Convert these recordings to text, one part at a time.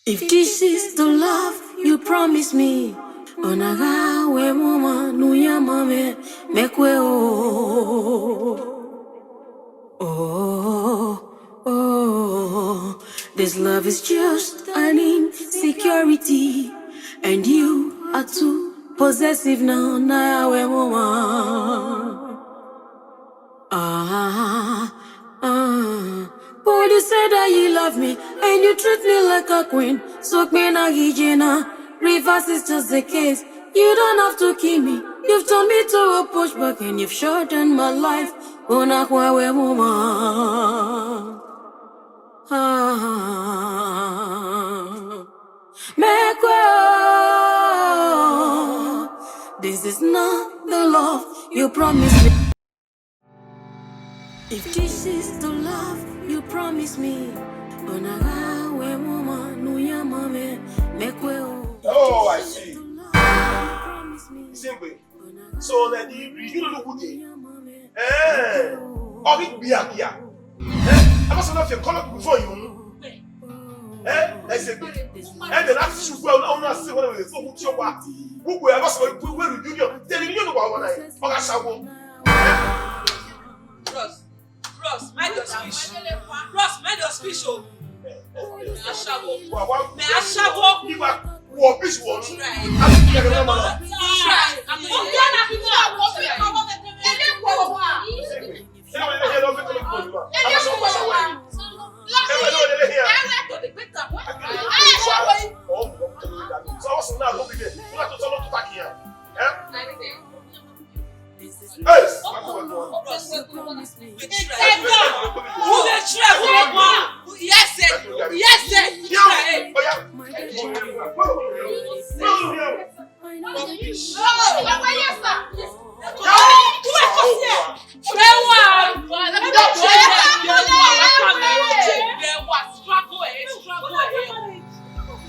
If this is the love you promise me, onaga we mama nuya mame mekwe oh. This love is just an insecurity, and you are too possessive now. Now we mama. But you said that you love me and you treat me like a queen. So queen Agijina, reverse is just the case. You don't have to kill me. You've turned me to a pushback and you've shortened my life. Unakwawe mama. This is not the love you promised me. If this is the love you promise me, oh, I see. Simply. So that you don't know who they or it be here. I must not feel colored before you. I said, and the last shoe well, I'm not saying whatever the phone your what. Who will have us where you go? Then you know what I shall. Ross, mind your speech. Ross, mind your speech. Oh, may I shabo? You are what this was. Try.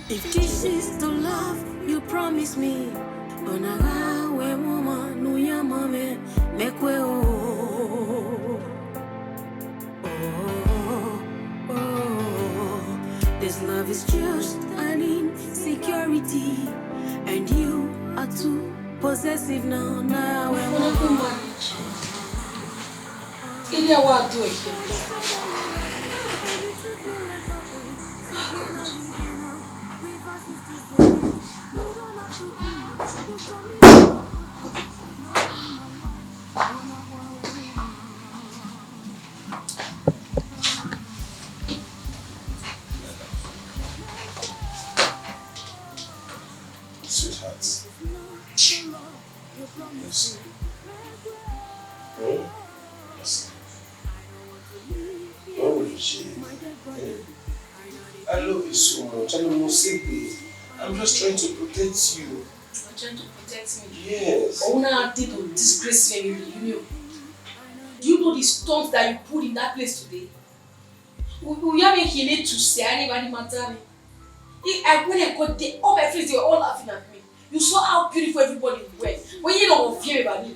If this is the love you promise me, onaga we mama nuya mame mekwe This love is just an insecurity, and you are too possessive now. Now we Sweetheart. Yes. Oh, yes. Oh, I love you so much. I'm just trying to protect you. You're trying to protect me? Yes. I won't have to disgrace you in the union. Do you know the stones that you put in that place today? We haven't healed to say anybody matter. When I got there, all my friends, they were all laughing at me. You saw how beautiful everybody was. When you don't fear about me,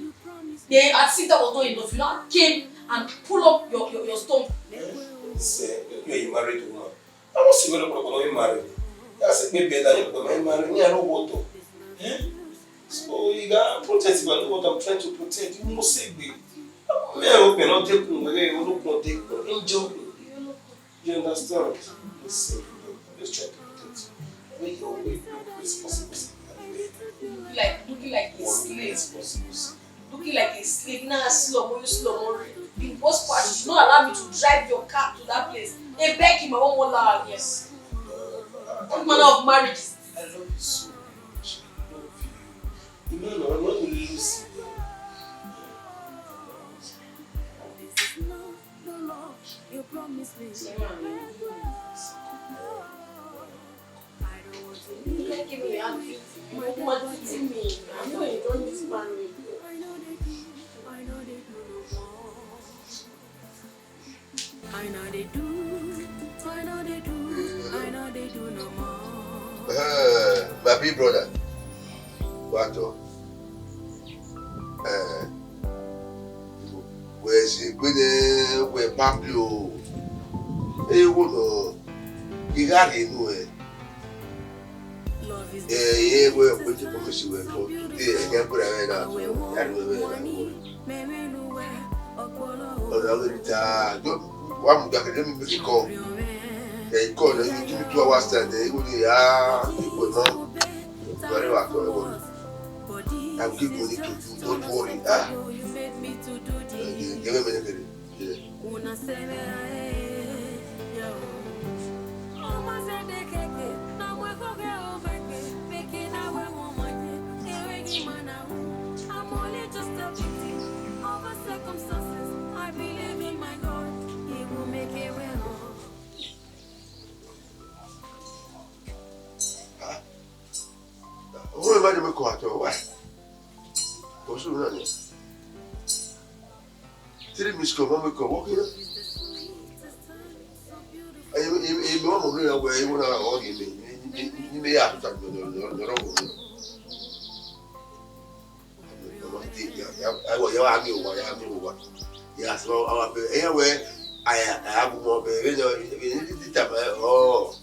they had seen that was not enough. You now came and pull up your stone. You're married woman. I was even not married. I said, maybe that you're married. I don't want to. So you got to protect me. What I'm trying to protect. You must say, me. I hope you're not taking away. You look not taking. Enjoy. You understand? Just try to protect you. When you're away, it's possible. Looking like a slave. Looking like a slave. Now slow mo. The worst part is you don't allow me to drive your car to that place. Hey, Becky, my one hour, yes. What manner of marriage? I love you so much. I love you. You know, I'm not going to lose you. You promise me. You can't give me the outfit. You want to see me. I know you don't understand me. I know they do. No more. My big brother. What? Where's he? Where Pablo? Hey, what? He got it. Yeah, we're going to promise you for today. I can't put away now. I don't know. One guy let me make a call. They call you give me 2 hours time. They go there. You go now. Very well. I'll give you the to don't worry. Give me a minute. I'm only just a victim of a circumstances. I believe in my God, He will make it well. Who am I to make a why? What's the matter? Three Miss Come, come walk here. I want to know where you want to argue. You may have to I will have you. Yes, anyway, I have more baby. Oh,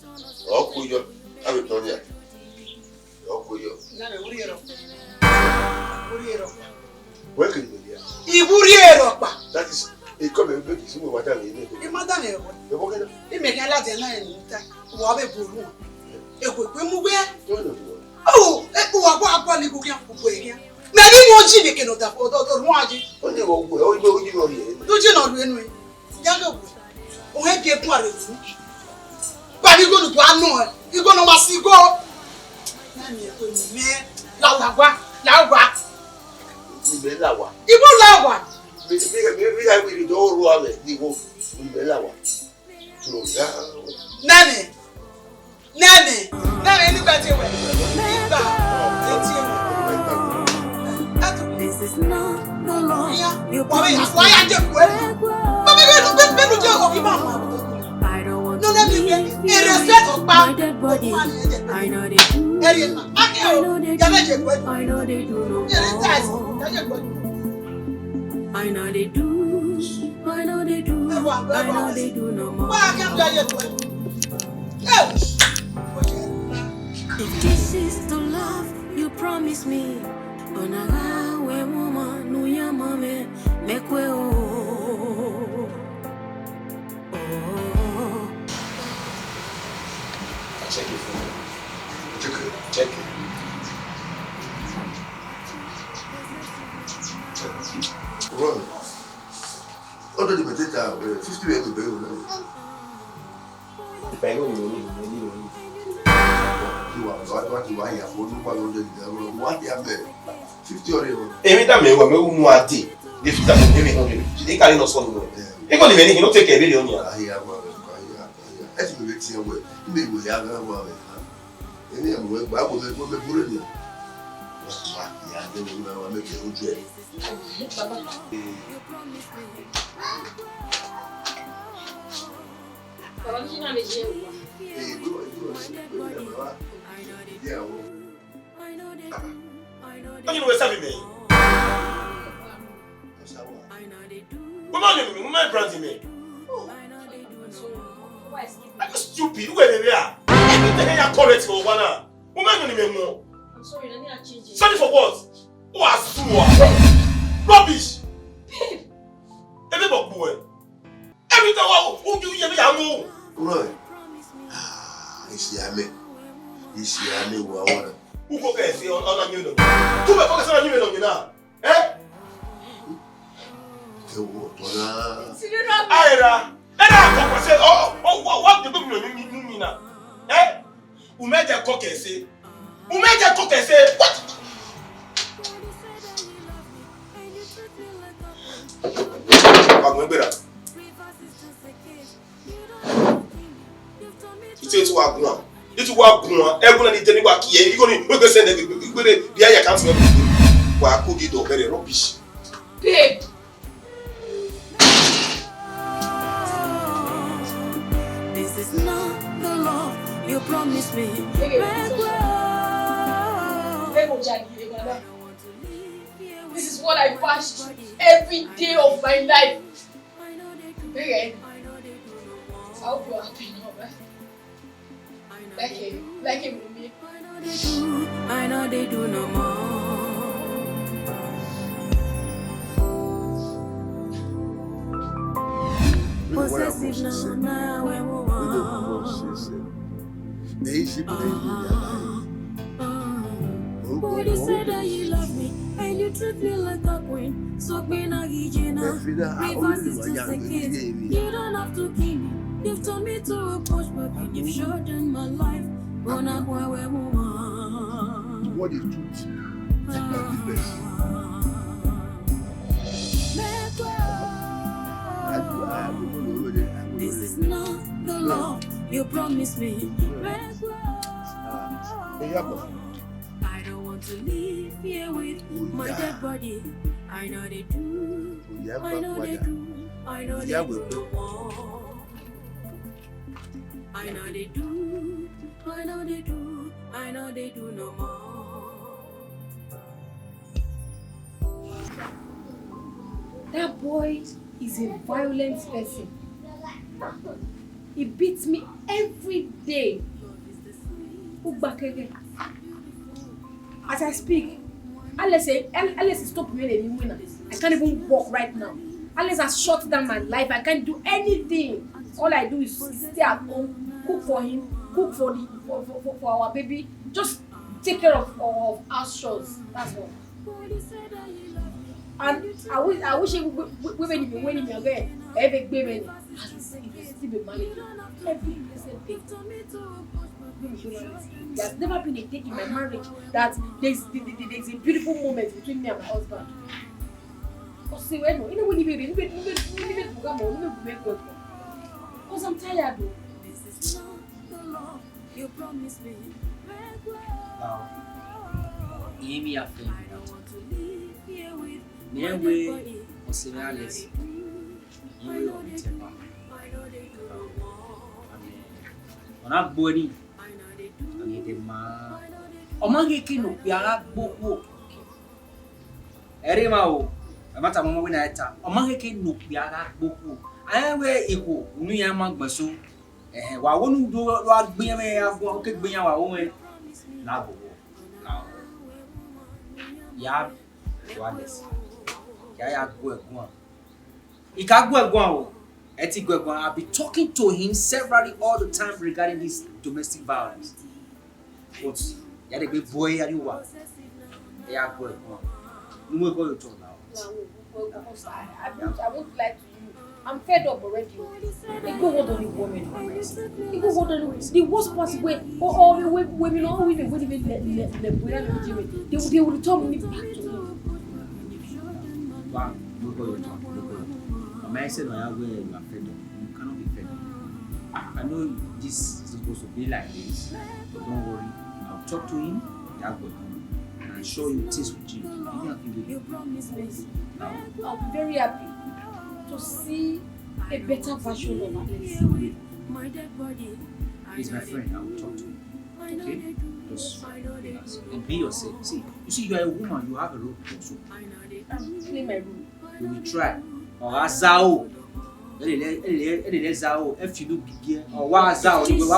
could you? I will tell you. Oh, could you? Where can you be? That is a comment. It's what I mean. You make a lot of oh, maybe more Jimmy cannot afford or Waji. Do you not win? Younger, who have your party? But you go to one more, you're going to must go. Lawa. You go Lawa. Maybe I will do all it. You go Lawa. Nanny, anybody way. This is not the law. You promised why are you going? I don't want no, to let me get respect of my dead body. I know they do. I know they do no more. I know they do. I know they do. I know they do no more. If this is the love you promised me, onaga we mama nuya mame mekwe oh. Check it for me. Check it. Run. Other than that, 50 years ago. If I know you What you are here for? What you have 50 or every time you go, you want it. If you don't give me, they carry no son. You go live, you don't take a million. I hear. Let me wait here. Maybe we have a way. Any of them, I will make a bullet. Yeah, they will make a good dream. You know what's happening? Woman, granting me. Are you stupid? Where they are? Everything you correct for one. Woman, more. I'm sorry, I need to change it. Sorry for what? Who has rubbish? Everybody boy. Everything who do you hear me? Right. It's Yame. Who go there say on you know? Who be focus on you now? Eh? Aira. Go say what the people mean now? Eh? Who made the cock say? What? It's what everyone is telling what here. You going to send the behind your council. Why could you do very rubbish? Babe. This is not the love you promised me. This is what I watched every day of my life. I hope you're happy now, right? Like him with me. I know they do no more. Possessive now, we move on. But you said that you love me and you treat me like a queen. So queen Agijina, reverse is just a kiss. You don't have to keep me. You've turned me to a pushback and you've shortened my life. What is truth? This is not the love you promised me. I don't want to live here with my dead body. I know they do. I know they do. I know they do no more. I know they do. I know they do. I know they do no more. That boy is a violent person. He beats me every day. As I speak, unless he stop me, I can't even walk right now. Unless I shut down my life, I can't do anything. All I do is stay at home, cook for him, cook for our baby, just take care of house chores. That's all. And I wish women winning again. Every baby, still be married. Every blessed day. There's never been a day in my marriage that there's a beautiful moment between me and my husband. Because I'm tired. You promised me. Amy after Nearway or Sinalis. You will be temper. On our body, I mean, the man. Omangekino, we are book. Erimao, a matter of when I tap. Omangekino, we are book. I wear equal, me among Basu. Why won't do what be a man could be our own? Now, yeah, wireless. Yeah, go. He can't go. I'll be talking to him severally all the time regarding this domestic violence. But yeah, the big boy, you want. Yeah, go. You will go to talk now. I won't lie to you. I'm fed up already. They go what on the woman. They go what on the worst part where all the women all women would even let they will return me back to me. Wow, we'll go to talk. I said, you are fed up. You cannot be fed up. I know this is supposed to be like this, but don't worry. I'll talk to him, and I'll show you things with you. You promise me. I'll be very happy to see a better version of Alice. He's my friend. I will talk to him. Okay? Just relax and be yourself. See, you are a woman. You have a role to also. Clean my room. You will try. Or Azao. Zao. If you do big or what Zao, you will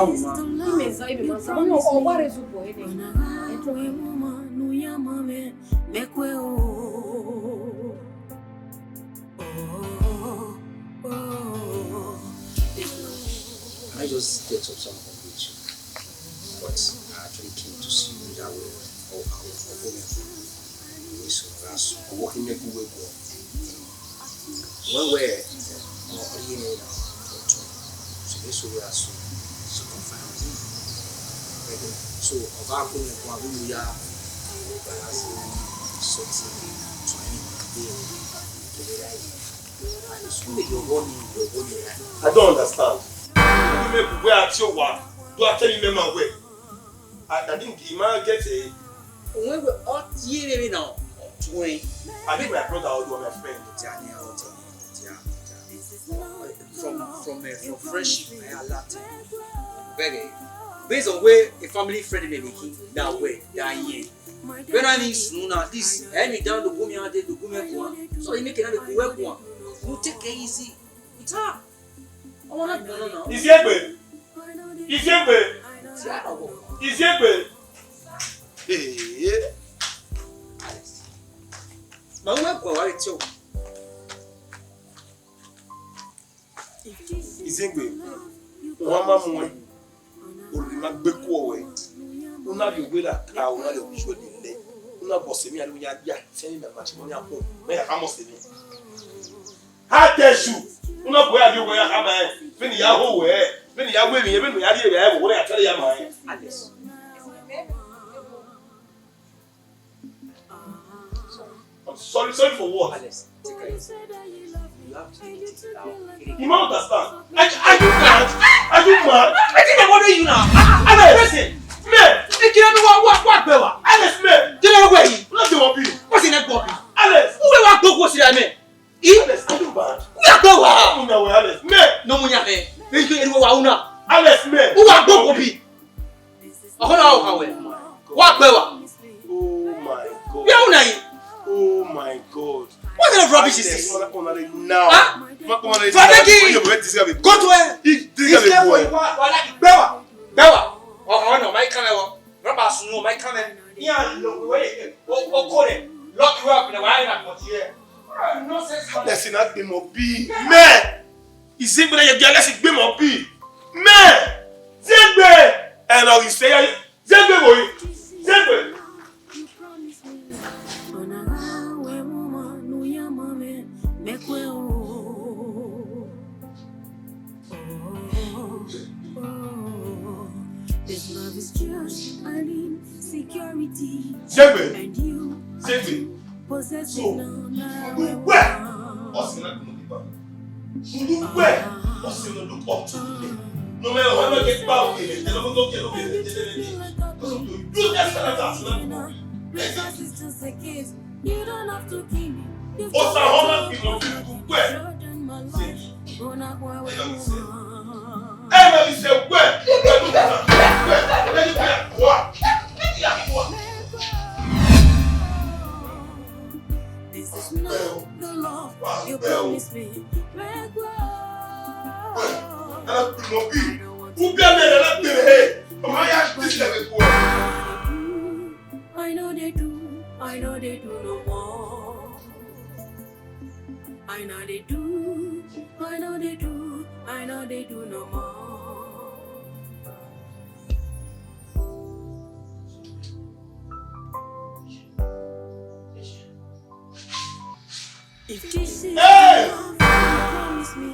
I just get up some conviction, but I actually came to see you that way. Walking make you wake up. One way, so this will be as soon as so about going to Guabuya, I don't understand. You make where at your work, do I tell you my way? I didn't give my get a. When we're all year now, 20. I think my brother or my friend. From friendship, I allowed very based on where a family friend may be that way, that year. When I mean sooner, this any down the woman out there, the woman one, so you make another work one. You take it easy. It's hard. I want to no. Is here, babe? Is here, babe? Is here, babe? Alex. But where go worry too? Izengbe. Wama mwe. Olima gbeku owe. Una bi ogbe la ka una le ojo ni le. Una bosse mi ali ya dia seni na matrimonial home. Me ya kamo se ni. Ha teshu. Una boya bi oya kama e. Beni ya ho we. Beni ya we mi e beni ya ri e be wo ya tele ya ma e. Alex. Sorry for what? Alex, take it easy. You have to take it down. You don't understand. I do mad. I think I bother you now. Alex, man. You can't do what better. Alex, man. Do you know where you? Let's do what What's in that copy? Alex. Who will want to go see that man? Alex, I do bad. Who will go? No, Alex, man. No money, man. You can't do what now. Alex, man. Who will go copy? Oh, how well? What better? Oh my God. You know now. Oh my God. What kind of rubbish is this? Now. Huh? Go to where? This level you want like Bewa. Oh no, my camera. Rubber snow, my camera. Yeah, look away. Oh, call it. Lock you up in the wine and here. No sense. Let's not be more B. Man. He's saying that you're let's be more B. Man. Zembe. And all you say, Zembe boy. Zembe. This love is just an insecurity. Zembe. And you Zembe. possess So, where? What's in that look where? What's in the look up to the no matter when I get back with it, they're not going to get it. Do that. Because it's just a case. You don't have to keep me. What's the whole people where? Everybody say where? This is not the love you promised me. I know they do no more. I know they do no more. If this is love, you promise me.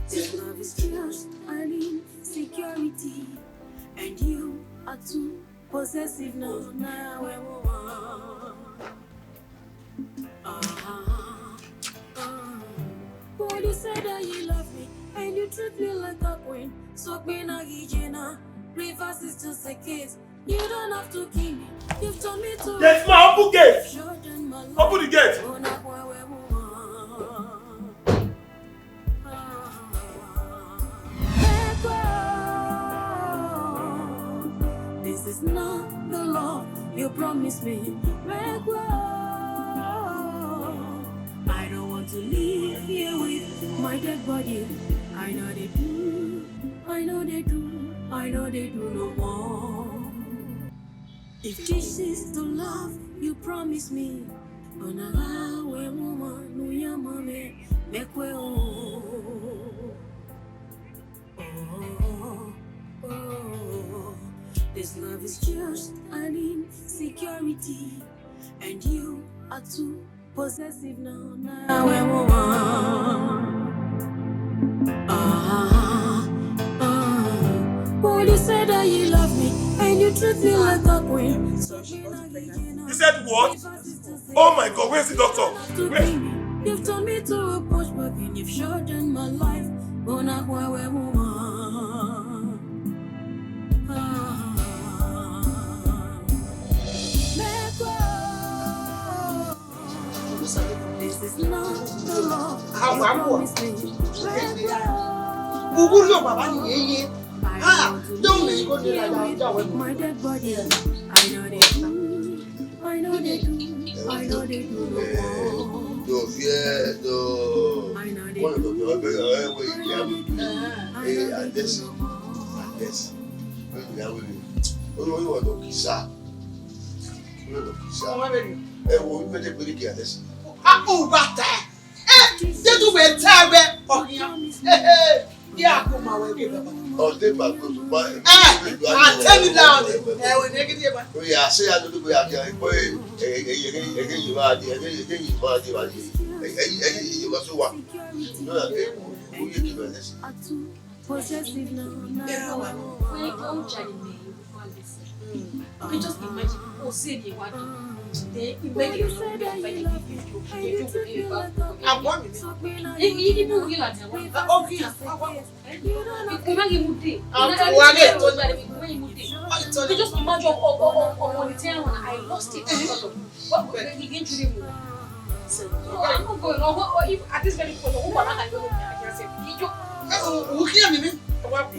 This love is just an insecurity, and you are too possessive now. Boy, you said that you love me, and you treat me like a queen. So queen Agijena, reverse is just a case. You don't have to keep me. You've told me to. Yes, ma, open gate. Open the gate. This is not the love you promised me. I don't want to live here with my dead body. I know they do no more. If this is the love you promised me, this love is just an insecurity, and you are too possessive now. Boy, you said that you love me, and you treat me like a queen. You said what? Oh my God, where's the doctor? Where? You've told me to approach back, and you've shortened my life. This is not the love you promised me. I don't want to live with my dead body. I know they do. know they do no more. No fear, no. I know they One of do the other way, and this, when you have it, you want to kiss her. You want to kiss her. We better put it together. Apple butter. Did you wait? Yeah, come my way. Oh, they might go to buy. I'll tell you now. We are saying, I don't know, we are going to you are the you must walk. No, who you give us? possessive now. Okay, just imagine. Oh, say they want to. They imagine you give you. I'm one. Even we like that. Okay. Just imagine on the time when I lost it. What begin to do? I'm not going on. If at this very point, who are I going to say? Who hear me? What?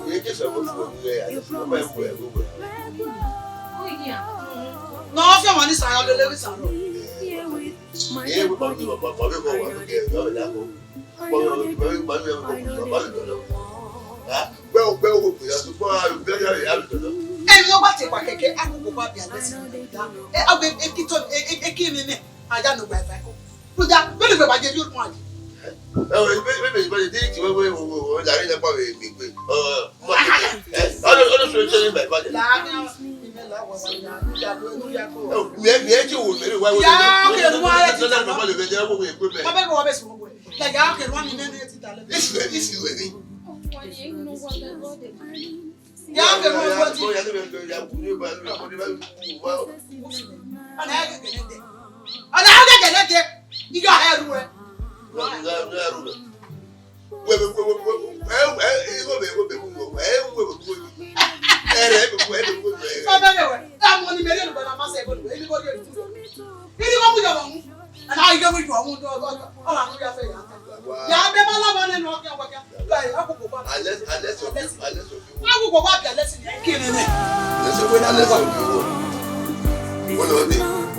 You just have a No, if you want this, I'll do this. yeah, we're going to do a well, we have to go out and very happy. And nobody can get out of the baby and listen. I'll be a kid in it. I don't know where I go. Put that, whenever I give you money. Oh, maybe they think we are in a big way. I don't know my body. Oh, we have you.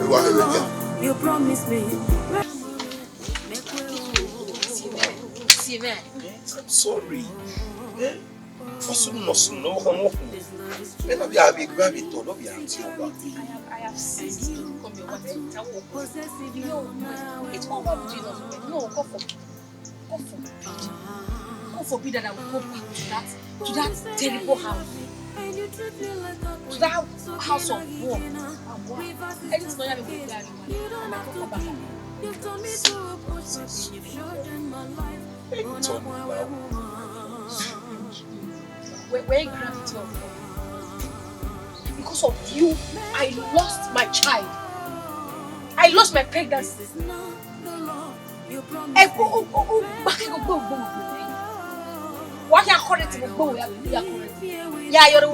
Why you promise me. I'm sorry. For some no come up. Maybe I'll be grabbing to love you until I have ceased to come your water. No, it's all about Jesus. No, God forbid that I will go back to that terrible house. To that house of war. Anything not having good God, and I come back. You've told me to approach, but you've shortened my life. Where gravity of God? Because of you, I lost my child. I lost my pregnancy. What you call it? Yeah, you're the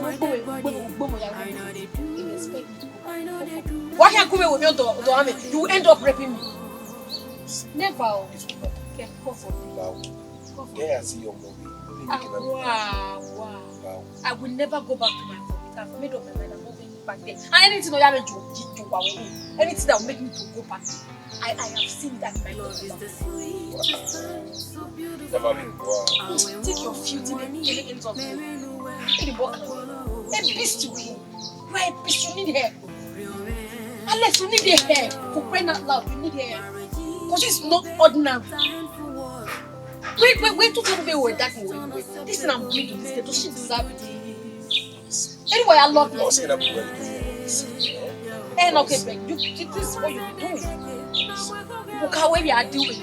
what can come with me to army? You end up raping me. Never. Yeah, I see your mommy. Wow. I will never go back to my home. I've made up my mind. I'm not going back there. And anything that anything that will make me to go back, I have seen that in my life. Take your filthy hands off me. A beast you will. Why a beast you need hair? Unless you need a hair, for crying out loud, you need hair. Because it's not ordinary. Wait to tell me where that way. This thing I'm doing this, does she deserve it? Anyway, I love you. And okay, but this is what you're doing. Look how we are doing,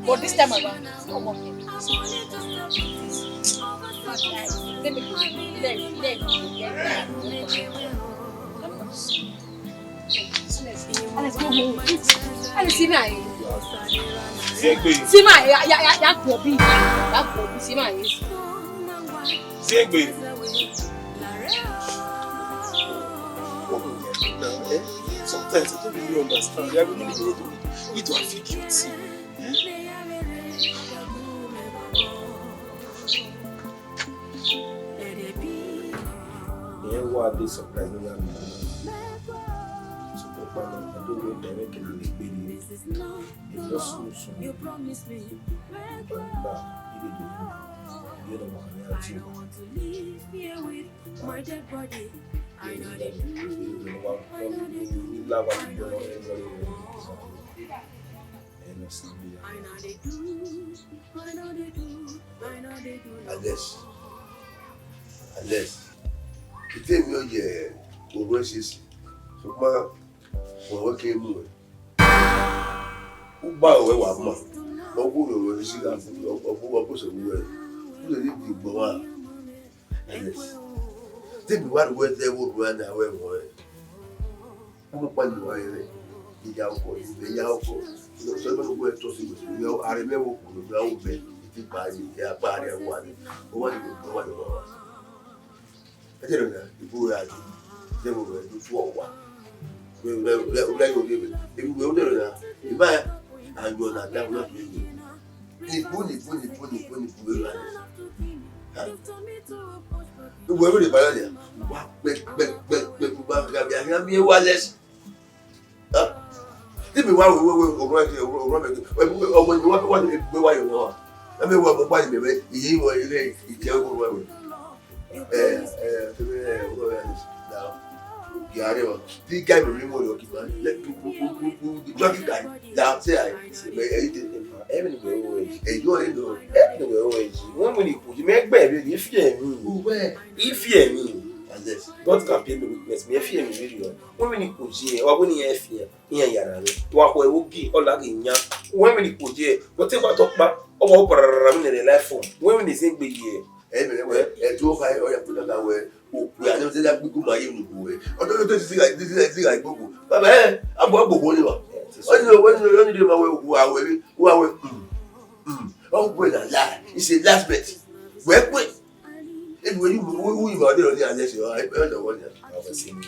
but this time around, it's not working. Let me let's go home. Let's see my see my see my sometimes I don't really understand. I really need to feel guilty. Yeah, what they surprise me. Super I don't know directly in the baby. It's just so. You promise me. You know what I don't want to live here with my dead body. I know they do. I know they do. I know they do. I know they do. I know they do. I know they do. Unless you tell me you're overseas, so what came over? Who buy away one month? Or who will see that? Or who will push away? Who will leave the boy? Unless tell me what word they would run away. Who will find the way? The Yauko, so many words to see with you. I remember who will be the party, their party, and one. What do you know? I don't know. The boy had they will do 2 or 1. We will give it. If we will do that, if I and you are not that not me. Puni. Whoever the barrier, wireless. Tell me why we right here, when you want to why you are. I mean, what about me? You were you tell me where we now. The guy will remove your keeper. Let people guy down say I everywhere. You know, everywhere. When you put you make baby, if you fear me, and this God can pay me witness. Me fear me really. When you put here, or when you fear, here you are. Will be all like in ya. When you put here, whatever talk back, or in the life form. When you think big here, everywhere, and 2 or 5 or you put that way. We are not that good. My way. I don't know this is like Google. But I'm going to go. When you do my way, who are oh, wait a lie. It's a last bet. Wait. If when you are there, unless you are, I don't want to. I was saying,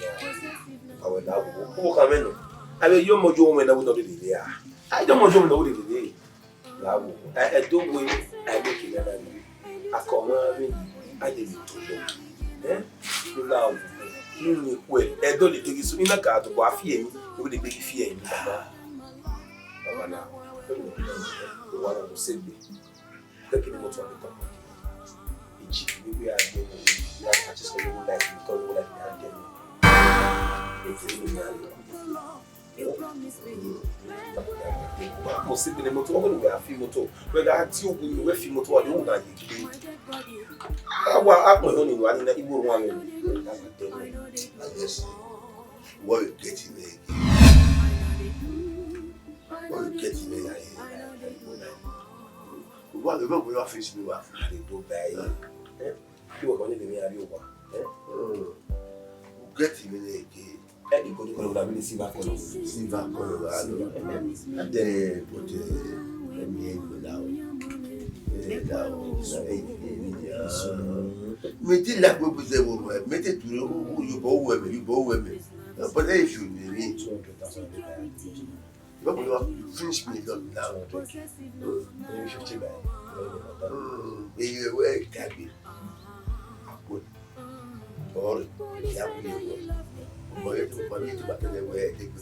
I will now who come in. I will your mojo when I would not be there. I don't want to know the day. I don't wait. I make it. I come in. I didn't know. Now, you well, I don't take it in a car to go fear me with a big fear. Now, one of the same day, taking what on the top. We are getting that just a little like because we like you promise me. Possibly the motor when we are few motor. When I tell you we few motor, I don't like it. I'm only one in the Igbo one. Yes. What you getting me? What you getting me? What the we are facing me? I do buy. You are going to be me at you. Getting me again. Anybody could have been silver color. And then put the down. Make it like we say, make it to who you go with me. But if you need 200,000, you finish me now. You will can be good. Or but if you want to back in the way, take the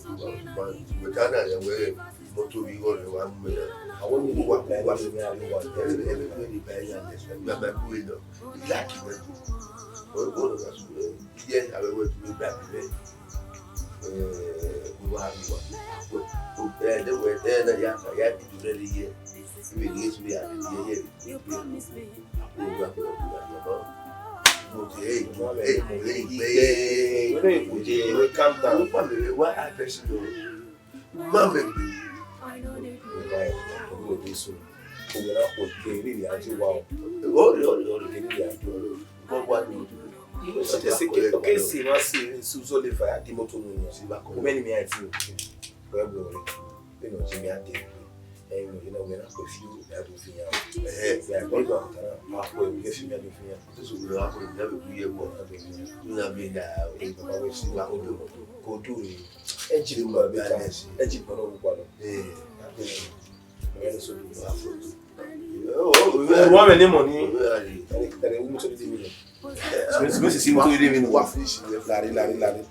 we can't away. To be going to 1 million. I want to work like what you everybody paying and this. Remember, we know exactly. Yes, I will to be back today. We will have one. The way there, the young, I have to really hear. We need to be at the year. You promise me. We come down. What I personally, Mama. I know they do. So, we are not really as well. Okay, see, I see Susan live at the motor. Many me, I think. Well, you know, Jimmy, I think. And you know, when I go few, that will be out. We are going to halfway, we get you anything. This will never be a word. You know, be now, we always see what we do. Go do it. Egypt, one money.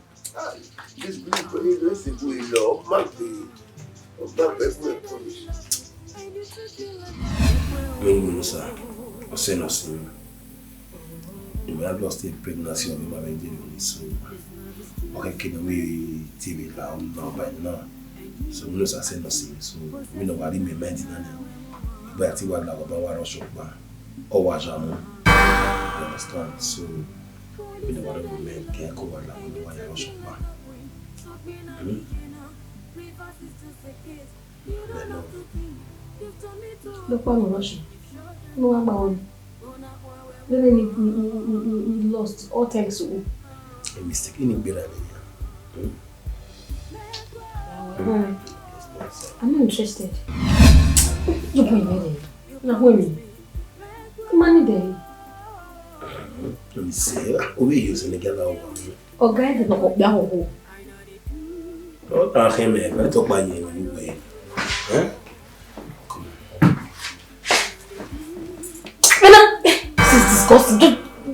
This people is going low, might be. Sir, I say nothing. We have lost a pregnancy of my baby, so okay, keep away TV loud now by now. So we know I say nothing. So we know what he may maintain. But he was like about what shop or what jamu. You understand? So we know what we men can cover like what shop. Look what Russian. No one about then he lost all thanks to a mistake in Benin. I'm not interested. You point me there. Now women. Money there. Let me see. We using the girl. Or guy the no ya Oh, I came here. I talk about you anyway. Huh? This is disgusting.